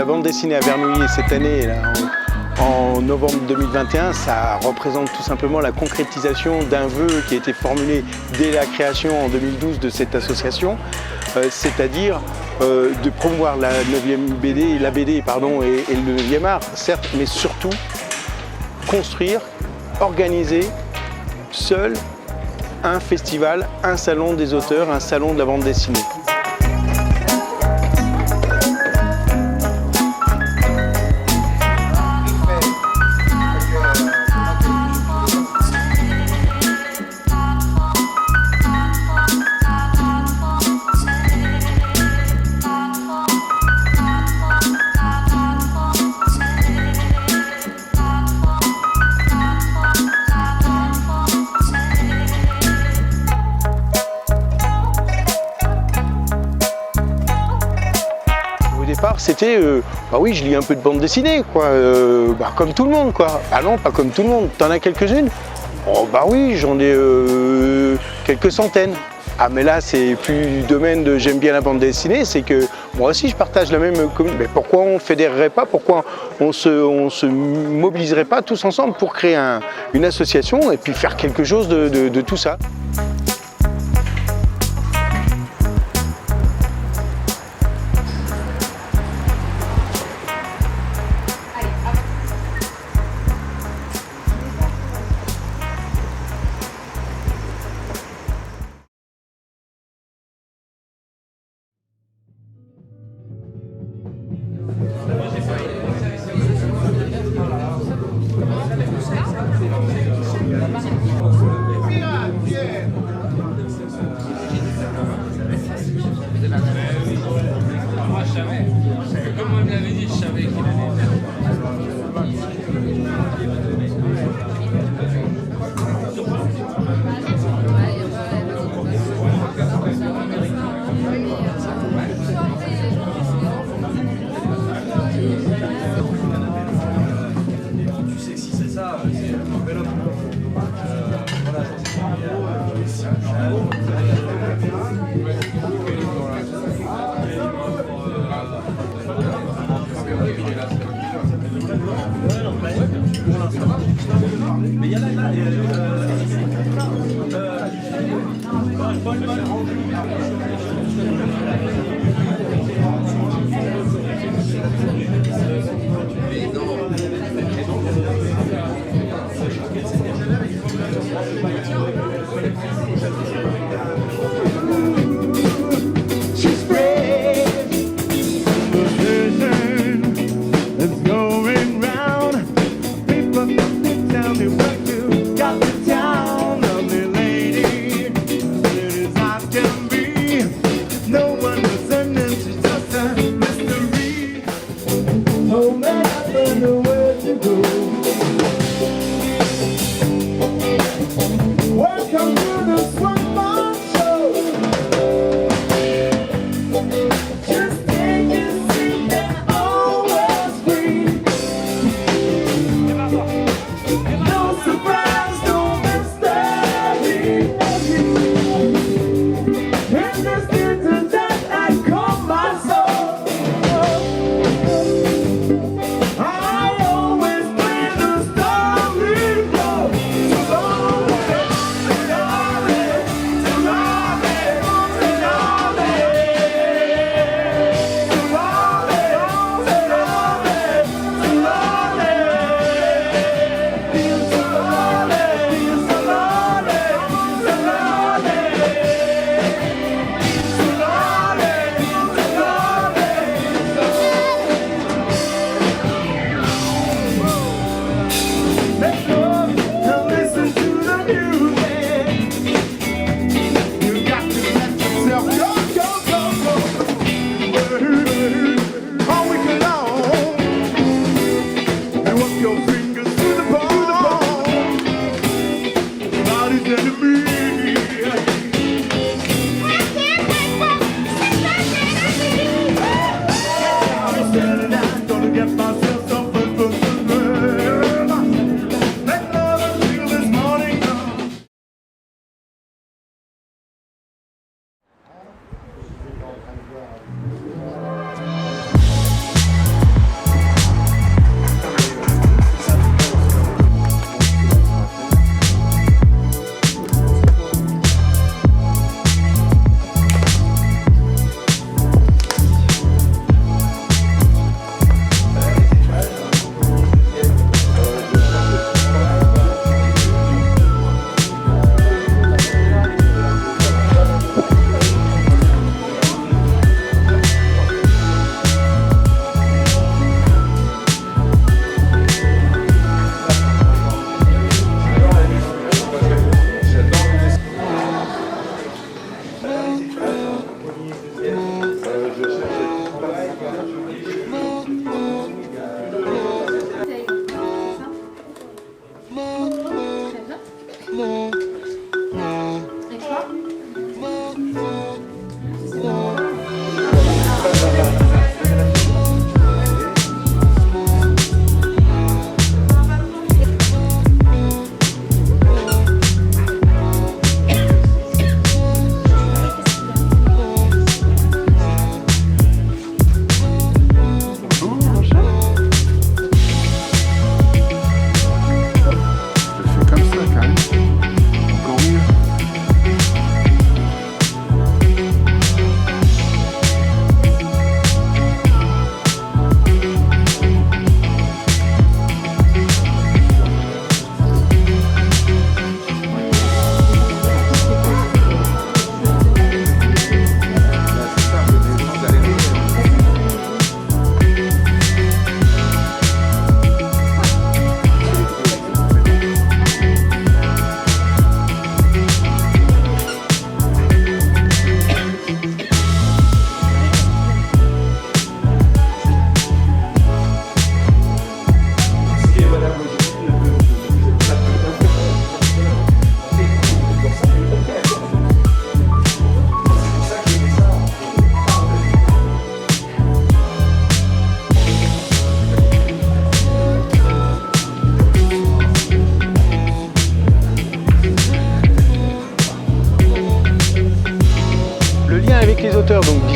bande dessinée à Vernouillet cette année, là, en novembre 2021, ça représente tout simplement la concrétisation d'un vœu qui a été formulé dès la création en 2012 de cette association, c'est-à-dire de promouvoir la 9e BD, la BD pardon, et le 9e art, certes, mais surtout construire, organiser seul un festival, un salon des auteurs, un salon de la bande dessinée. Au départ, c'était bah oui, je lis un peu de bande dessinée, quoi, bah, comme tout le monde, quoi. Ah non, pas comme tout le monde. T'en as quelques-unes? Oh, bah oui, j'en ai quelques centaines. Ah, mais là, c'est plus du domaine de j'aime bien la bande dessinée, c'est que moi aussi, je partage la même commune. Mais pourquoi on ne fédérerait pas? Pourquoi on se mobiliserait pas tous ensemble pour créer une association et puis faire quelque chose de tout ça? Grazie.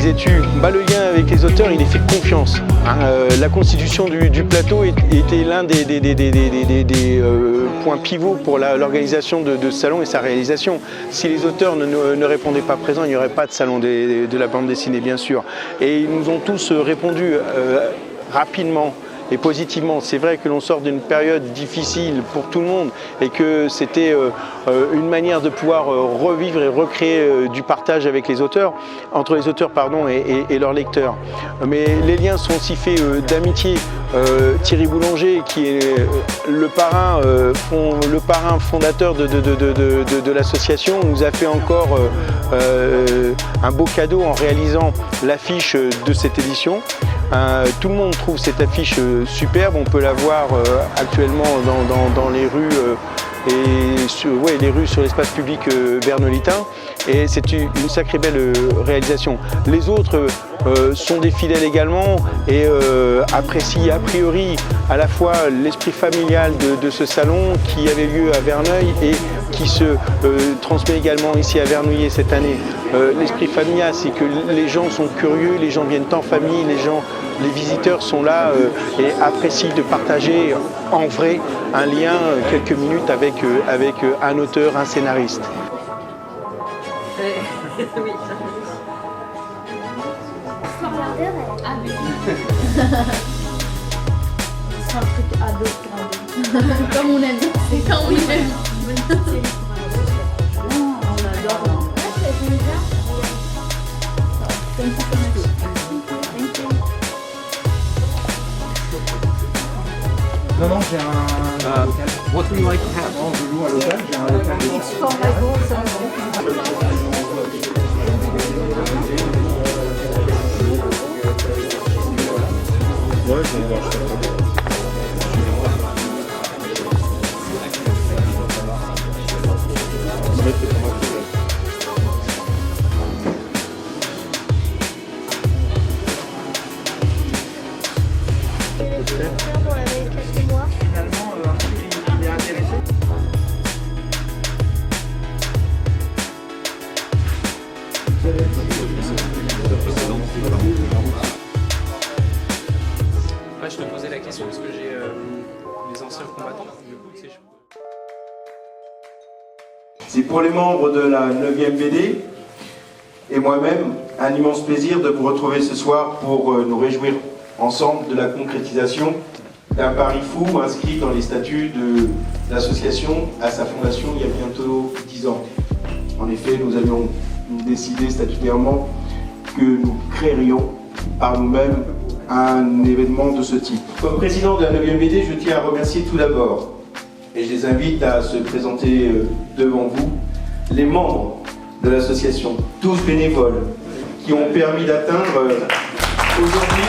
disais-tu, le lien avec les auteurs, il est fait de confiance. La constitution du plateau était l'un des points pivots pour l'organisation de ce salon et sa réalisation. Si les auteurs ne répondaient pas présents, il n'y aurait pas de salon de la bande dessinée, bien sûr. Et ils nous ont tous répondu rapidement et positivement. C'est vrai que l'on sort d'une période difficile pour tout le monde et que c'était une manière de pouvoir revivre et recréer du partage avec les auteurs, entre les auteurs et leurs lecteurs. Mais les liens sont aussi faits d'amitié. Thierry Boulanger, qui est le parrain fondateur de l'association, nous a fait encore un beau cadeau en réalisant l'affiche de cette édition. Tout le monde trouve cette affiche superbe, on peut la voir actuellement dans les rues les rues sur l'espace public vernolitain, et c'est une sacrée belle réalisation. Les autres sont des fidèles également et apprécient a priori à la fois l'esprit familial de ce salon qui avait lieu à Verneuil et qui se transmet également ici à Vernouillet cette année. L'esprit familial, c'est que les gens sont curieux, les gens viennent en famille, les visiteurs sont là et apprécient de partager en vrai un lien, quelques minutes avec un auteur, un scénariste. Oui. Ah oui. C'est un truc ado. Comme on aime. C'est quand on aime. On adore. Non, j'ai un local. What do you like to have? Non, je loue un local, j'ai un local de... Ouais, je vais voir, Je te posais la question parce que j'ai les anciens combattants. Du coup, tu sais, C'est pour les membres de la 9e BD et moi-même un immense plaisir de vous retrouver ce soir pour nous réjouir ensemble de la concrétisation d'un pari fou inscrit dans les statuts de l'association à sa fondation il y a bientôt 10 ans. En effet, nous avions décidé statutairement que nous créerions par nous-mêmes un événement de ce type. Comme président de la 9e BD, je tiens à remercier tout d'abord, et je les invite à se présenter devant vous, les membres de l'association, tous bénévoles, qui ont permis d'atteindre aujourd'hui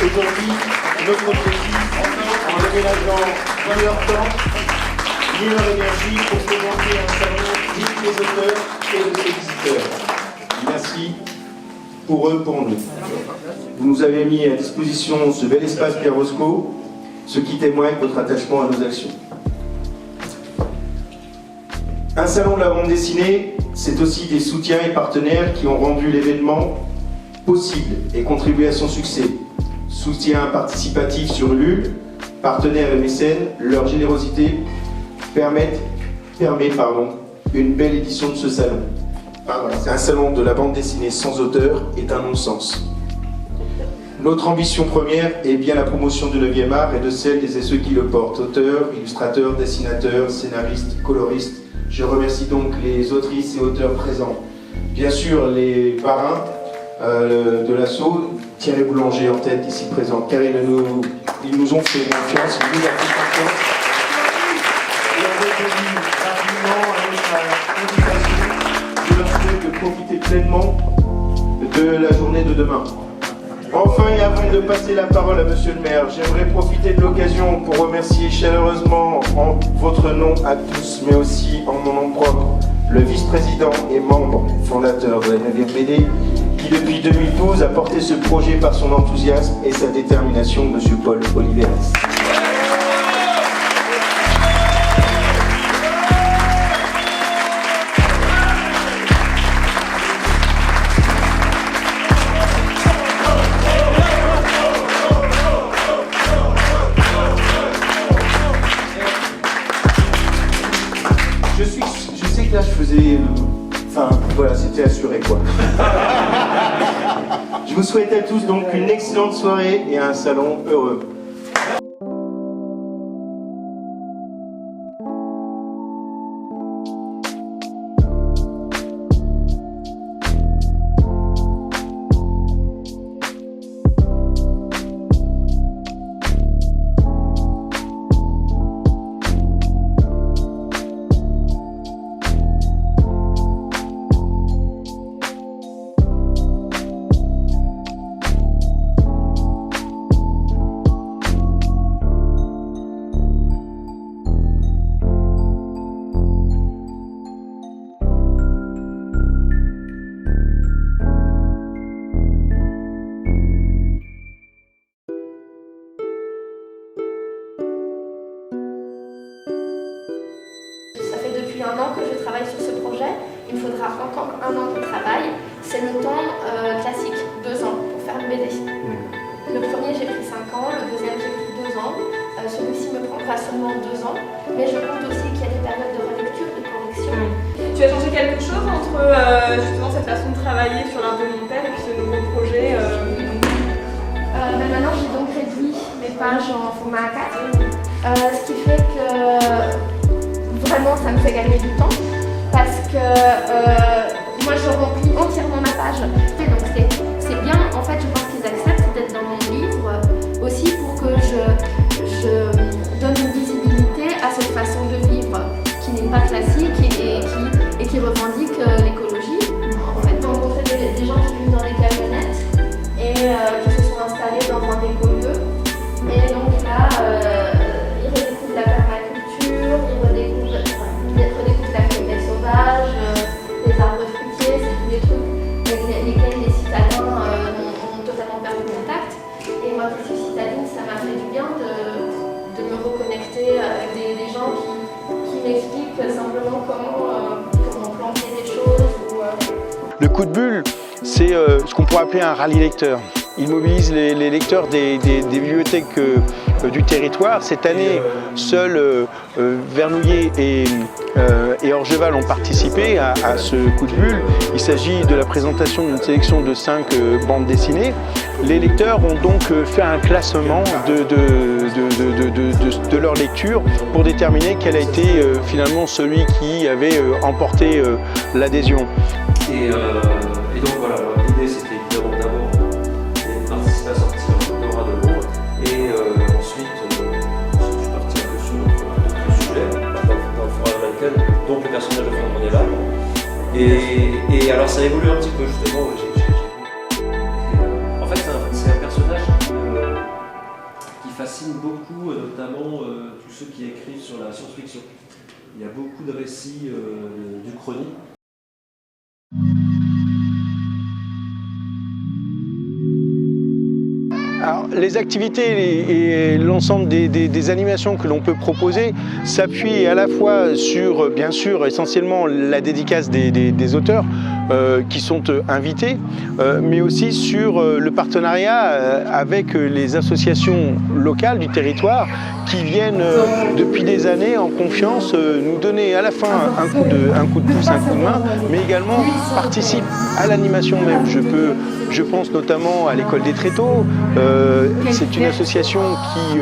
aujourd'hui notre objectif en déménageant ni leur temps, ni leur énergie pour présenter un salon digne des auteurs et de ses visiteurs. Merci pour eux, pour nous. Vous nous avez mis à disposition ce bel espace Pierre Roscoe, ce qui témoigne de votre attachement à nos actions. Un salon de la bande dessinée, c'est aussi des soutiens et partenaires qui ont rendu l'événement possible et contribué à son succès. Soutien participatif sur Ulule, partenaires et mécènes, leur générosité permet une belle édition de ce salon. C'est un salon de la bande dessinée sans auteur est un non-sens. Notre ambition première est bien la promotion du 9e art et de celles et ceux qui le portent, auteurs, illustrateurs, dessinateurs, scénaristes, coloristes. Je remercie donc les autrices et auteurs présents. Bien sûr, les parrains de l'assaut, Thierry Boulanger en tête ici présent, car ils nous ont fait confiance, ils nous ont fait confiance. Et on répondit rapidement à notre invitation. Je leur souhaite de profiter pleinement de la journée de demain. Enfin, et avant de passer la parole à Monsieur le maire, j'aimerais profiter de l'occasion pour remercier chaleureusement en votre nom à tous, mais aussi en mon nom propre, le vice-président et membre fondateur de la 9e BD, qui depuis 2012 a porté ce projet par son enthousiasme et sa détermination, M. Paul Oliveras. Je sais que là je faisais... Enfin voilà, c'était assuré quoi. Je vous souhaite à tous donc une excellente soirée et un salon heureux. Ça fait depuis 1 an que je travaille sur ce projet. Il me faudra encore 1 an de travail. C'est le temps classique, 2 ans pour faire une BD. Le premier j'ai pris 5 ans, le deuxième j'ai pris 2 ans. Celui-ci me prendra seulement 2 ans. Mais je compte aussi qu'il y a des périodes de relecture, de correction. Tu as changé quelque chose entre justement cette façon de travailler sur l'art de mon père et puis ce nouveau projet Maintenant j'ai donc réduit mes pages en format A4. Ce qui fait que vraiment ça me fait gagner du temps parce que moi je remplis entièrement ma page. Et donc c'est bien, en fait je pense qu'ils acceptent d'être dans mon livre aussi pour que je donne une visibilité à cette façon de vivre qui n'est pas classique et qui revendique l'écologie. En fait j'ai rencontré des gens qui vivent dans des camionnettes et qui se sont installés dans un écolieu. Et donc là ils redécouvrent la permaculture, ils redécouvrent la forêt sauvage, les arbres fruitiers, c'est tous les trucs lesquels les citadins ont totalement perdu contact. Et moi, Récif Citadine, ça m'a fait du bien de me reconnecter avec des gens qui m'expliquent simplement comment planter des choses. Le coup de bulle, c'est ce qu'on pourrait appeler un rallye lecteur. Il mobilise les lecteurs des bibliothèques du territoire. Cette année, seuls Vernouillet et Orgeval ont participé à ce coup de bulle. Il s'agit de la présentation d'une sélection de 5 bandes dessinées. Les lecteurs ont donc fait un classement de leur lecture pour déterminer quel a été finalement celui qui avait emporté l'adhésion. Et donc voilà, l'idée c'était évidemment d'abord participer à sortir Nora de Londres et ensuite je suis parti un peu sur d'autres sujets dans le forum américain, donc le personnage de Fernand Monella. Et alors ça évolue un petit peu justement. En fait c'est un personnage qui fascine beaucoup, notamment tous ceux qui écrivent sur la science-fiction. Il y a beaucoup de récits d'Uchronie. Alors, les activités et l'ensemble des animations que l'on peut proposer s'appuient à la fois sur, bien sûr, essentiellement la dédicace des auteurs qui sont invités, mais aussi sur le partenariat avec les associations locales du territoire qui viennent depuis des années en confiance nous donner à la fin un coup de pouce, un coup de main, mais également participent à l'animation même. Je pense notamment à l'école des Tréteaux. C'est une association qui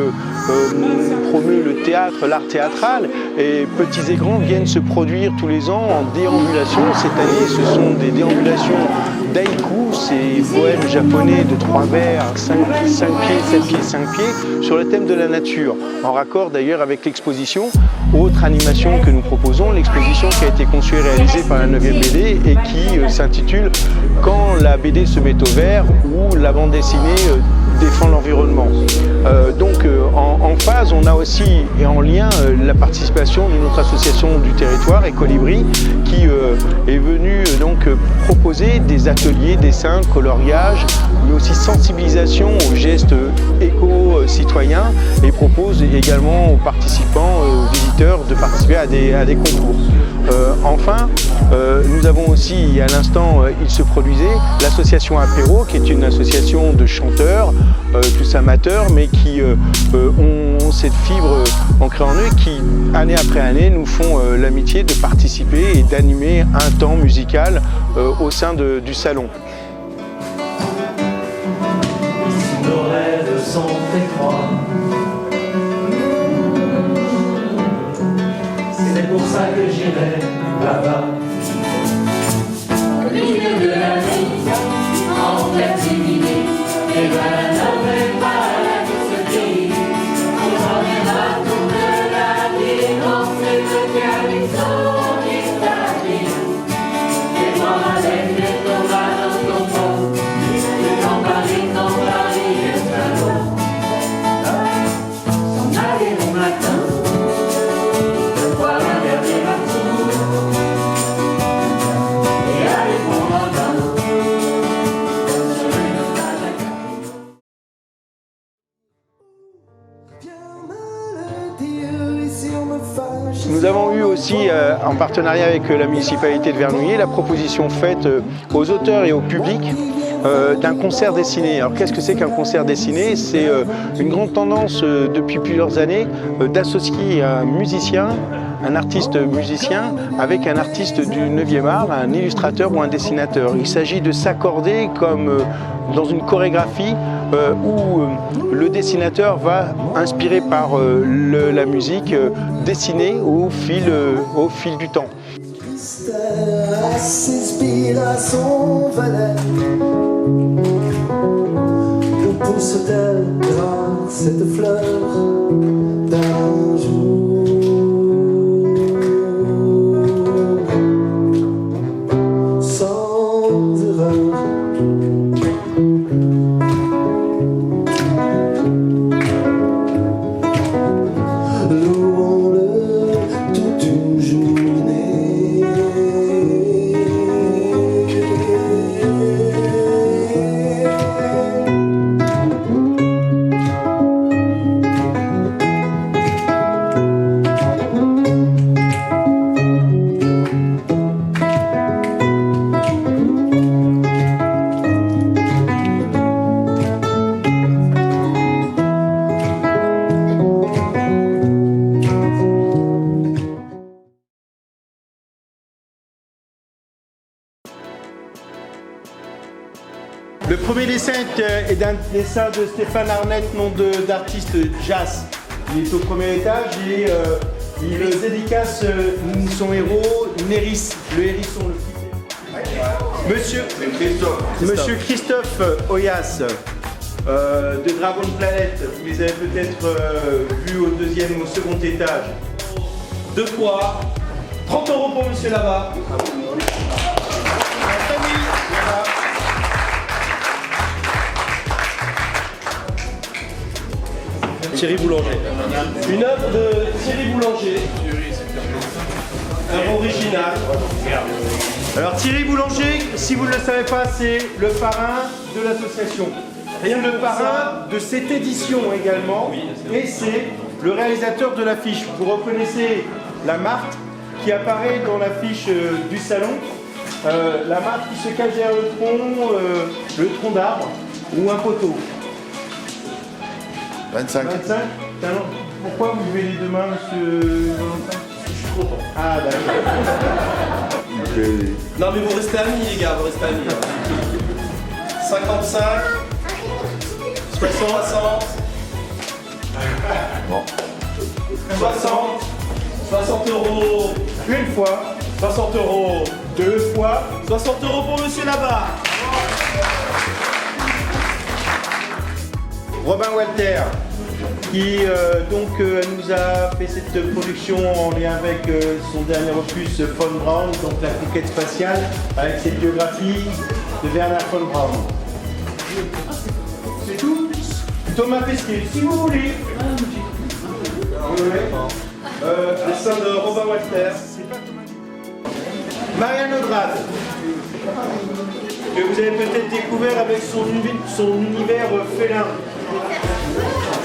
promeut le théâtre, l'art théâtral, et petits et grands viennent se produire tous les ans en déambulation. Cette année, ce sont des déambulations d'haïku, ces poèmes japonais de 3 vers, 5 pieds, 7 pieds, 5 pieds, sur le thème de la nature, en raccord d'ailleurs avec l'exposition. Autre animation que nous proposons, l'exposition qui a été conçue et réalisée par la 9e BD et qui s'intitule « Quand la BD se met au vert » ou « La bande dessinée défend l'environnement ». Donc en phase, on on a aussi, et en lien, la participation d'une autre association du territoire, Ecolibri, qui est venue donc proposer des ateliers, dessins, coloriage, mais aussi sensibilisation aux gestes éco-citoyens et propose également aux participants, aux visiteurs de participer à des concours. Enfin, nous avons aussi, à l'instant, il se produisait, l'association Apéro, qui est une association de chanteurs, tous amateurs, mais qui ont cette fibre ancrée en eux, qui, année après année, nous font l'amitié de participer et d'animer un temps musical au sein du salon. Si nos rêves sont étroits, c'est pour ça que j'irai là-bas. Au milieu de la nuit, en captivité, et la n'aurait pas la douce vie. On emmènera toute la vie dans cette calypso qui s'habille. Et moi avec les tomates dans ton fond, dans Paris escalot. S'en aller au matin, de voir un dernier bateau, et aller prendre un bain sur une plage à Capri. Nous avons eu aussi, en partenariat avec la municipalité de Vernouillet, la proposition faite aux auteurs et au public d'un concert dessiné. Alors qu'est-ce que c'est qu'un concert dessiné? C'est une grande tendance depuis plusieurs années d'associer un musicien, un artiste musicien avec un artiste du 9e art, un illustrateur ou un dessinateur. Il s'agit de s'accorder comme dans une chorégraphie où le dessinateur va, inspiré par la musique, dessiner au fil du temps. S'inspire à son valet. Où pousse-t-elle cette fleur d'un jour? Sans erreur. Louons-le toute une journée. Le premier dessin est d'un dessin de Stéphane Arnett, nom d'artiste jazz. Il est au premier étage et il dédicace son héros, Néris, le hérisson, le fils. Monsieur Christophe Oyas de Dragon Planet, vous les avez peut-être vus au second étage. 2 fois, 30 € pour monsieur là-bas. Thierry Boulanger. Une œuvre de Thierry Boulanger. Œuvre originale. Alors Thierry Boulanger, si vous ne le savez pas, c'est le parrain de l'association. Et le parrain de cette édition également. Et c'est le réalisateur de l'affiche. Vous reconnaissez la marque qui apparaît dans l'affiche du salon. La marque qui se cache derrière le tronc d'arbre ou un poteau. 25. 25 ? Pourquoi vous levez les deux mains, monsieur Valentin ? Je suis trop content. Ah, d'accord. Non mais vous restez amis les gars, vous restez amis. 55, 60, Bon. 60 €, Une fois, 60 €, 2 fois. 60 € pour monsieur là-bas. Robin Walter, qui nous a fait cette production en lien avec son dernier opus Von Braun, donc la conquête spatiale, avec cette biographie de Werner von Braun. C'est tout. Thomas Pesquet, si vous voulez. Dessin de Robin Walter. Marianne Audrade, que vous avez peut-être découvert avec son univers félin.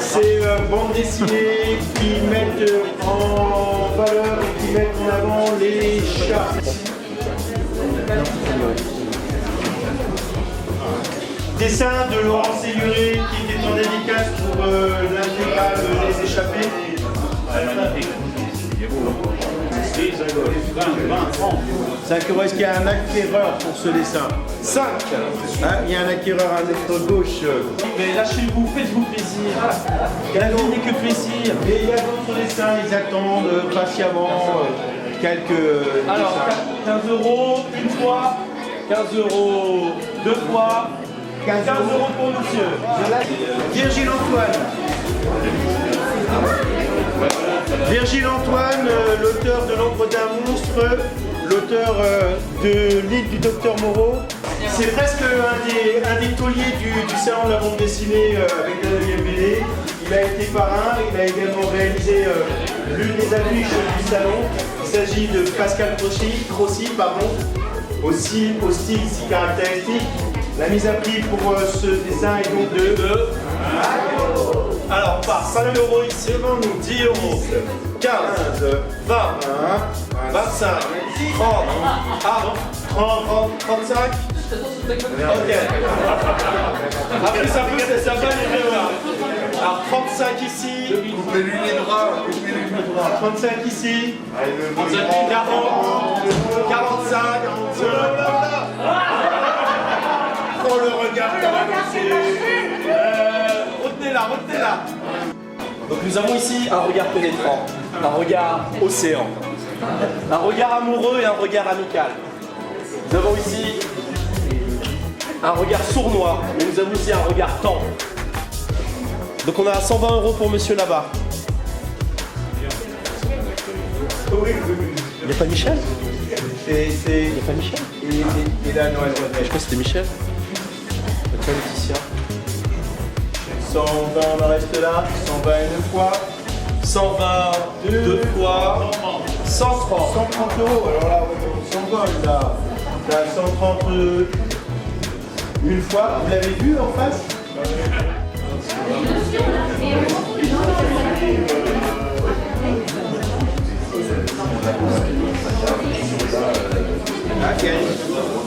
Ces bandes dessinées qui mettent en valeur et qui mettent en avant les chats. Dessin de Laurent Séluré qui était en dédicace pour l'intégrale des échappés. Est-ce qu'il y a un acquéreur pour ce dessin? 5. Il y a un acquéreur à notre gauche. Mais lâchez-vous, faites-vous plaisir. La vie n'est que plaisir. Et il y a d'autres dessins, ils attendent patiemment quelques Alors, dessins. 15 € une fois, 15 € deux fois, 15 € pour monsieur. Virgile Antoine. Virgile Antoine, l'auteur de L'ombre d'un monstre, l'auteur de L'île du docteur Moreau. C'est presque un des tauliers du salon de la bande dessinée avec la 9e BD. Il a été parrain, il a également réalisé l'une des affiches du salon. Il s'agit de Pascal Crossi, aussi au style si caractéristique. La mise à prix pour ce dessin est donc de... Alors, par 5 € ici, Devant nous, 10 €, 15, 20, 25, 30, 35. Ok. après ça peut, ça va les deux. Alors 35 ici, Coupez-lui les bras, coupez-lui les bras. 35 ici. 40, 45, Oh le regard retenez-la. Donc nous avons ici un regard pénétrant, un regard océan, un regard amoureux et un regard amical. Nous avons ici un regard sournois, mais nous avons aussi un regard tendre. Donc on a 120 € pour monsieur là-bas. Il n'y a pas Michel? Il n'y a pas Michel? Et là, Noël. Je crois que c'était Michel. Tiens Laetitia. 120, on en reste là. 120 une fois. 120 deux fois. 130. 130 €. Alors là, on s'envole là. Là, 130 une fois. Vous l'avez vu en face? Ah,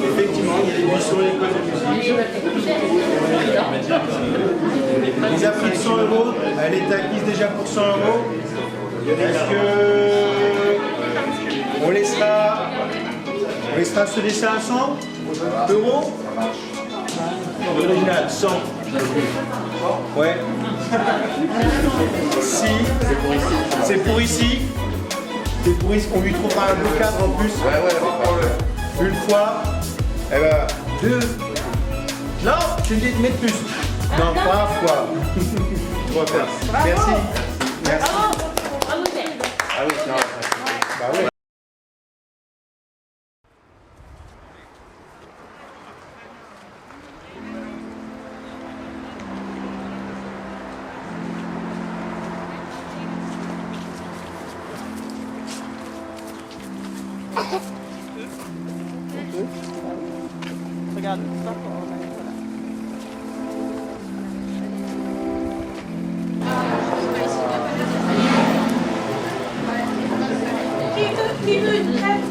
effectivement, il y a des vues sur l'école de musique. Les a pris de 100 €, elle est acquise déjà pour 100 €. Est-ce que on laissera ce dessin à 100 €? L'original, 100. Ouais. Si, c'est pour ici. C'est pour ici. On lui trouvera un beau cadre en plus. Une fois. Eh ben, deux. Non, tu me dis de mettre plus. Non, 3 fois. 3 fois. Merci. Merci. Ah oui, c'est vrai. Bah oui. Regarde, ça. Qui veut une crêpe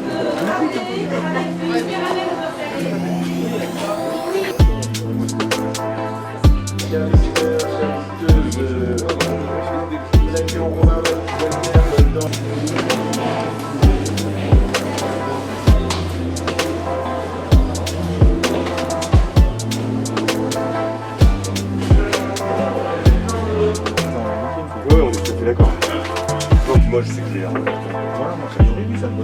râpée avec du caramel Ouais, on est tout à fait d'accord. Donc moi je sais clair. Voilà, moi j'ai vu ça. Voilà,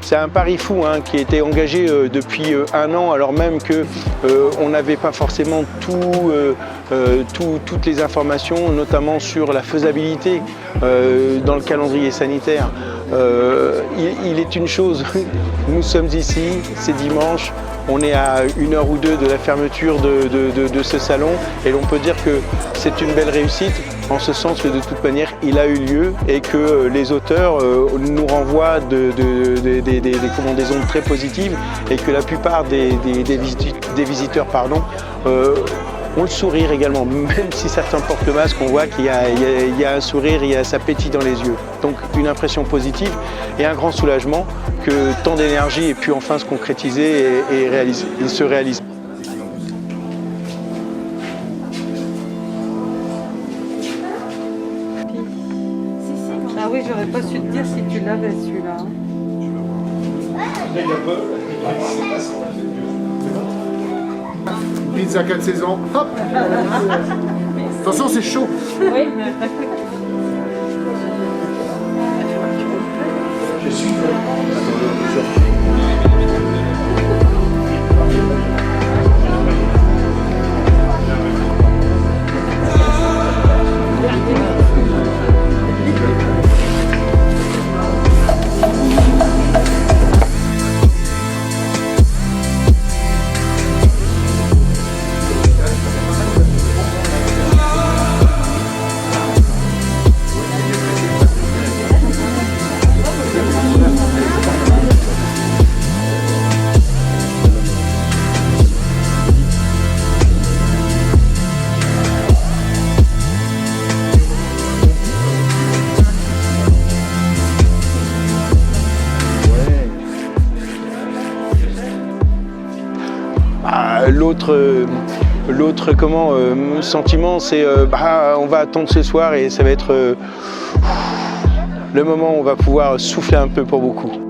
C'est un pari fou hein, qui a été engagé depuis 1 an, alors même qu'on n'avait pas forcément toutes les informations, notamment sur la faisabilité dans le calendrier sanitaire. Il est une chose, nous sommes ici, c'est dimanche, on est à 1 heure ou 2 de la fermeture de ce salon et l'on peut dire que c'est une belle réussite en ce sens que de toute manière il a eu lieu et que les auteurs nous renvoient des ondes très positives et que la plupart des visiteurs ont le sourire également, même si certains portent le masque, on voit qu'il y a un sourire, ça pétille dans les yeux. Donc une impression positive et un grand soulagement que tant d'énergie ait pu enfin se concrétiser et se réaliser. Ah oui, j'aurais pas su te dire si tu l'avais celui-là. Pizza 4 saisons, hop. Attention, c'est chaud. Oui. Je suis. L'autre sentiment, c'est on va attendre ce soir et ça va être le moment où on va pouvoir souffler un peu pour beaucoup.